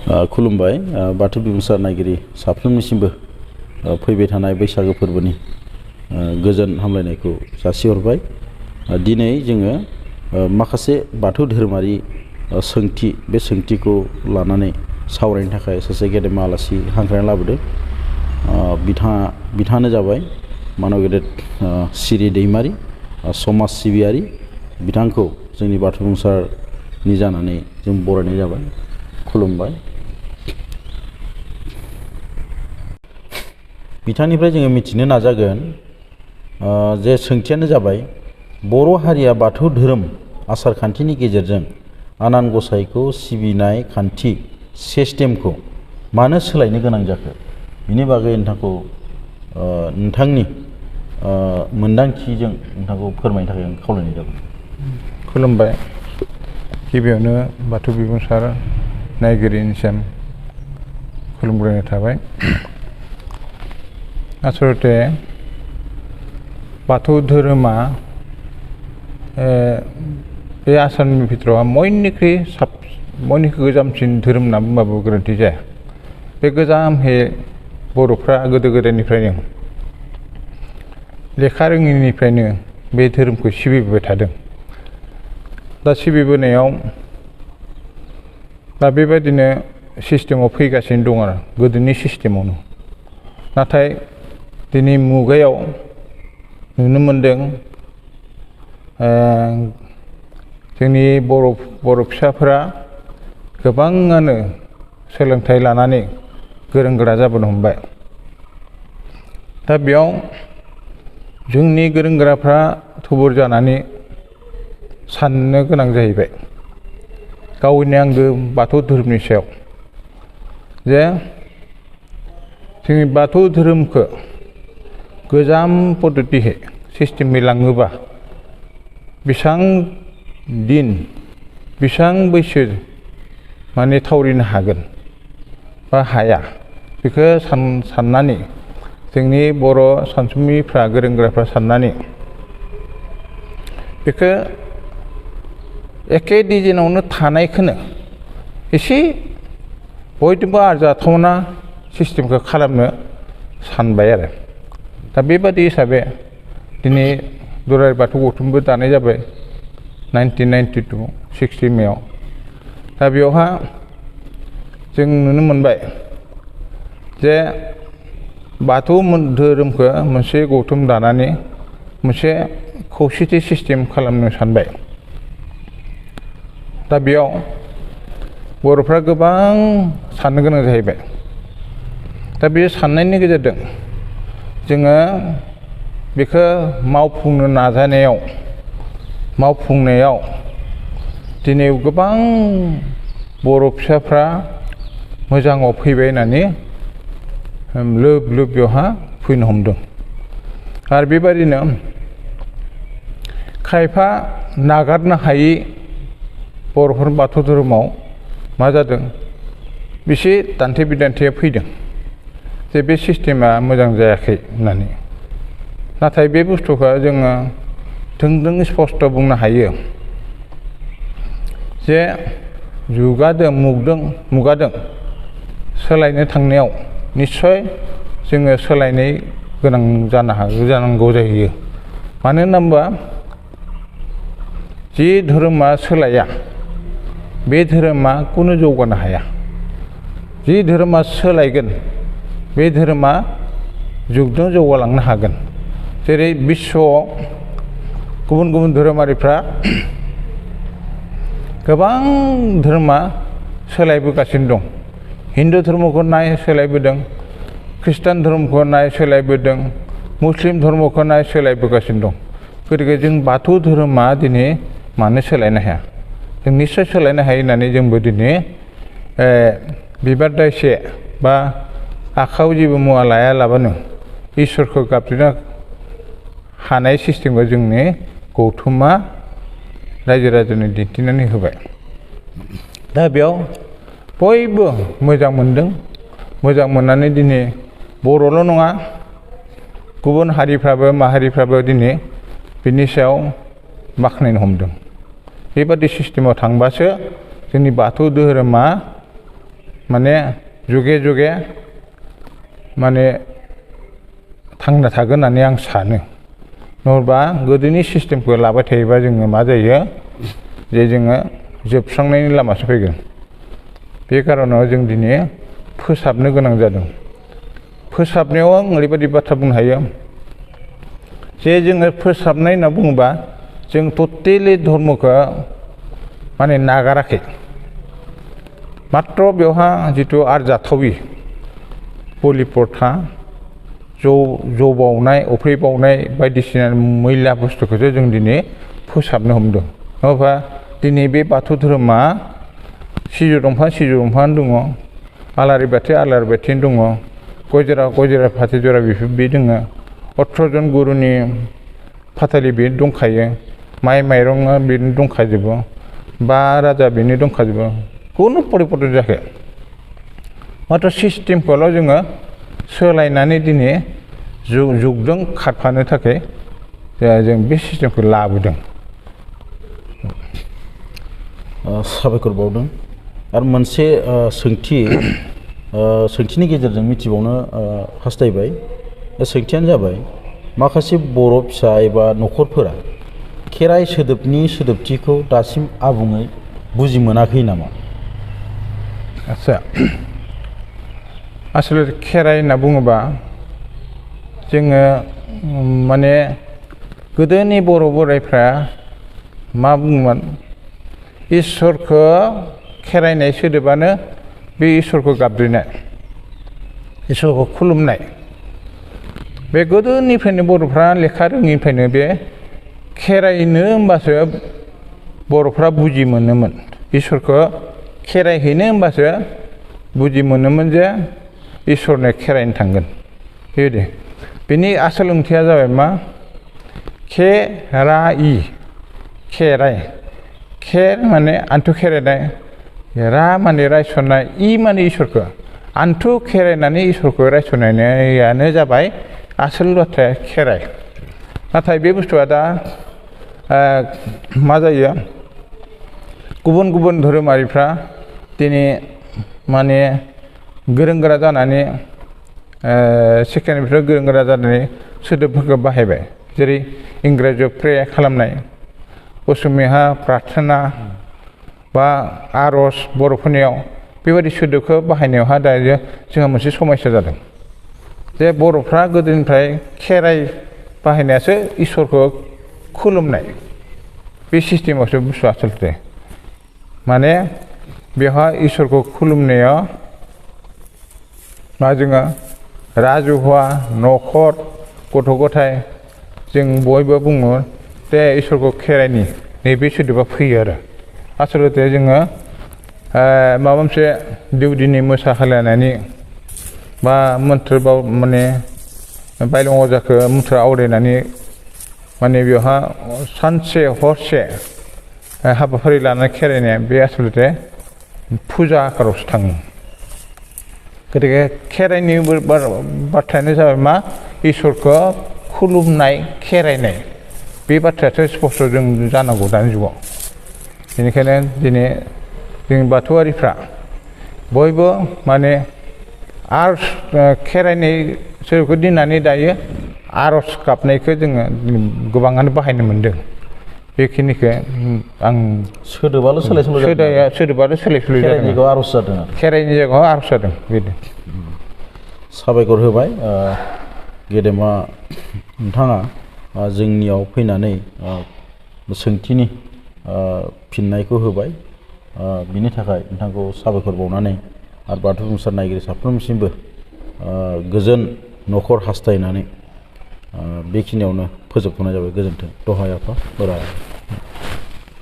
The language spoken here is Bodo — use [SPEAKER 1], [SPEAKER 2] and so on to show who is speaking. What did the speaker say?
[SPEAKER 1] खुलुमबाय बाथौ बिबुंसार नायगिरि साफ्रोमनिसिमबो फैबाय थानाय बैसागो फोरबोनि गोजोन हामलायनायखौ जासिहरबाय। दिनै जोङो माखासे बाथौ धोरोमारि सोंथि बे सोंथिखौ लानानै सावरायनो थाखाय सासे गेदेमा आलासि हांख्रायना लाबोदों। बिथाङानो जाबाय मानव गेदेर सिरि दैमारि समाज सिबियारि। बिथांखौ जोंनि बाथौ बिबुंसारनि जानानै जों बरायनाय जाबाय। खुलुमबाय। बिथांनिफ्राय जोङो मिथिनो नाजागोन जे सोंथियानो जाबाय बर' हारिया बाथौ धोरोम आसार खान्थिनि गेजेरजों आनान गसाइखौ सिबिनाय खान्थि सिस्टेमखौ मानो सोलायनो गोनां जाखो, बिनि बागै नोंथांनि मोन्दांथिजों नोंथांखौ फोरमायनो थाखाय आं खावलायनाय जाबाय।
[SPEAKER 2] खुलुमबाय। गिबियावनो बाथौ बिबुंसार नायगिरिनिसिम खुलुमग्रोनाय थाबाय। आसलते बाथौ धोरोमा बे आसामनि भितराव बयनिख्रुइ गोजामसिन धोरोम होनना बुंबाबो गोरोन्थि जाया। बे गोजामहे बर'फ्रा गोदो गोदायनिफ्रायनो लेखा रोङिनिफ्रायनो बे धोरोमखौ सिबिबोबाय थादों। दा सिबिबोनायाव दा बेबायदिनो सिस्टेमाव फैगासिनो दं आरो गोदोनि सिस्टेमावनो। नाथाय दिनै मुगायाव नुनो मोनदों जोंनि बर' फिसाफोरा गोबाङानो सोलोंथाइ लानानै गोरों गोरा जाबोनो हमबाय। दा बेयाव जोंनि गोरों गोराफ्रा थुबुर जानानै साननो गोनां जाहैबाय गावनि आंगो बाथौ धोरोमनि सायाव, जे जोंनि बाथौ धोरोमखौ गोजाम पद्धतिहै सिस्टेमै लाङोबा बेसेबां दिन बेसेबां बैसो माने थावरिनो हागोन बा हाया, बेखौ साननानै जोंनि बर' सानसुमैफ्रा गोरों गोराफ्रा साननानै बेखौ एखे डिजाइनावनो थानायखौनो एसे बयजोंबो आरजाथावना सिस्टेमखौ खालामनो सानबाय आरो। दा बेबादि हिसाबै दिनै दुलाराय बाथौ गौथुमबो दानाय जाबाय 1992 60 मेआव। दा बेवहा जों नुनो मोनबाय जे बाथौ धोरोमखौ मोनसे गौथुम दानानै मोनसे खौसेथि सिस्टेम खालामनो सानबाय। दा बेयाव बर'फ्रा गोबां साननो गोनां जाहैबाय। दा बे साननायनि गेजेरजों जोङो बेखौ मावफुंनो मावफुंनायाव दिनै गोबां बर' फिसाफ्रा मोजाङाव फैबाय होननानै लोब लोब बेवहा फैनो हमदों। आरो बेबायदिनो खायफा नागारनो हायि बर'फोर बाथौ धोरोमाव मा जादों, बेसे दान्थे बिदान्थेया फैदों जे बे सिस्टेमा मोजां जायाखै होननानै। नाथाय बे बुस्थुखौ जोङो थोंजों स्पष्ट बुंनो हायो जे मुगादों सोलायनो थांनायाव निस्सय जोङो सोलायनाय गोनां जानांगौ जाहैयो। मानो होनना बुंबा जि धोरोमा सोलाया बे धोरोमा खुनु जौगानो हाया। जि धोरोमा सोलायगोन बे धोरोमा जुगजों जौगालांनो हागोन। जेरै बिश्वआव गुबुन गुबुन धोरोमारिफ्रा गोबां धोरोमा सोलायबोगासिनो दं। हिन्दु धर्मखौ नाय सोलायबोदों, ख्रिस्टान धर्मखौ नाय सोलायबोदों, मुस्लिम धर्मखौ नाय सोलायबोगासिनो दं। गतिके जों बाथौ धोरोमा दिनै मानो सोलायनो हाया? जों निस्सय सोलायनो हायो होननानै जोंबो दिनै बिबार दाइसे बा आखायाव जेबो मुवा लायालाबानो इसोरखौ गाबज्रिनो हानाय सिस्टेमखौ जोंनि गौथुमा रायजो राजानो दिन्थिनानै होबाय। दा बेयाव बयबो मोजां मोनदों। मोजां मोननानै दिनै बर'ल' नङा गुबुन हारिफ्राबो माहारिफ्राबो दिनै बिनि सायाव बाख्नायनो हमदों। बेबादि सिस्टेमाव थांबासो जोंनि बाथौ धोरोमा माने जुगे जुगे माने थांना थागोन होननानै आं सानो नङाबा गोदोनि सिस्टेमखौ लाबाय थायोबा जोङो मा जायो जे जोङो जोबस्रांनायनि लामासो फैगोन बे खारनाव जों दिनै फोसाबनो गोनां जादों फोसाबनायाव आं ओरैबायदि बाथ्रा बुंनो हायो जे जोङो फोसाबनाय होनना बुङोबा जों टटेलि धर्मखौ माने नागाराखै मात्र बेवहा जिथु आरजाथावि बलि प्रथा जौ बावनाय अफ्रि बावनाय बायदिसिना मैला बुस्थुखौसो जों दिनै फोसाबनो हमदों नङाबा दिनै बे बाथौ धोरोमा सिजौ दंफां दङ आलारि बाथि दङ गय जरा फाथै जरा बे दङ 18 जन गुरुनि फाथालि बे दंखायो माइ माइरङा बेनो दंखाजोबो 5 राजा बेनो दंखाजोबो खुनु परिबर्तन जायाखै मात्र सिस्टेमखौल' जोङो सोलायनानै दिनै जुगजों खारफानो थाखाय जों बे सिस्टेमखौ लाबोदों
[SPEAKER 1] साबायखर बावदों आरो मोनसे सोंथिनि गेजेरजों मिथिबावनो हास्थायबाय सोंथियानो जाबाय माखासे बर' फिसा एबा न'खरफोरा खेराइ सोदोबनि सोदोबथिखौ दासिम आबुङै बुजि मोनाखै नामा
[SPEAKER 2] आच्छा आसलते खेराइ होनना बुङोबा जोङो माने गोदोनि बर' बोराइफ्रा मा बुङोमोन इसोरखौ खेराइनाय सोदोबानो बे इसोरखौ गाबज्रिनाय इसोरखौ खुलुमनाय बे गोदोनिफ्रायनो बर'फ्रा लेखा रोङिनिफ्रायनो बे खेराइनो होमबासो बर'फ्रा बुजि मोनोमोन इसोरखौ खेराइहैनो होमबासो बुजि मोनोमोन जे इसोरनो खेराइनो थांगोन बेबायदि बेनि आसोल ओंथिया जाबाय मा खेराइ खेर माने आन्थु खेरायनाय रा माने रायसननाय इ माने इसोरखौ आन्थु खेरायनानै इसोरखौ रायसननायानो जाबाय आसोल बाथ्राया खेराइ नाथाय बे बुस्थुआ दा मा जायो गुबुन गुबुन धोरोमारिफ्रा दिनै माने गोरों गोरा जानानै सेकेन्डनिफ्राय गोरों गोरा जानानै सोदोबफोरखौ बाहायबाय जेरै इंराजियाव प्रे खालामनाय असमिया प्रार्थना बा आर'ज बर'फोरनियाव बेबायदि सोदोबखौ बाहायनायावहा दायो जोंहा मोनसे समस्या जादों जे बर'फ्रा गोदोनिफ्राय खेराइ बाहायनायासो इसोरखौ खुलुमनाय बे सिस्टेमावसो बुस्थुआ आसलते माने बेवहाय इसोरखौ खुलुमनायाव मा जोङो राजुहुवा न'खर गथ' गथाय जों बयबो बुङो दे इसोरखौ खेराइनि नैबे सोदोबा फैयो आरो आसलते जोङो माबा मोनसे देउदिनि मोसाहोलायनानै बा मन्त्र माने बायलं अजाखौ मन्त्र आवरायनानै माने बेवहा सानसे हरसे हाबाफारि लानानै खेराइनाया बे आसलते फुजा आकारावसो थाङो गतिके खेराइनि बाथ्रायानो जाबाय मा इसोरखौ खुलुमनाय खेराइनाय बे बाथ्रायासो स्पस्ट जों जानांगौ दानि जुगाव बेनिखायनो दिनै जोंनि बाथौआरिफ्रा बयबो माने आरज खेराइनाय सोदोबखौ दोननानै दायो आरज गाबनायखौ जोङो गोबाङानो बाहायनो मोन्दों बेखिनिखौ आं
[SPEAKER 1] सोदोबाल' सोलाय सोल'
[SPEAKER 2] सोदोबाल' सोलाय सोल'
[SPEAKER 1] जादों आरज जादों
[SPEAKER 2] खेराइनि जायगायाव आरज जादों बिदि
[SPEAKER 1] साबायखर होबाय गेदेमा नोंथाङा जोंनियाव फैनानै सोंथिनि फिननायखौ होबाय बिनि थाखाय नोंथांखौ साबायखर बावनानै आरो बाथौ बुंसार नायगिरि साफ्रोमसिमबो गोजोन न'खर हास्थायनानै बेखिनियावनो फोजोबथ'नाय जाबाय गोजोन्थों दहाय आफा बोराय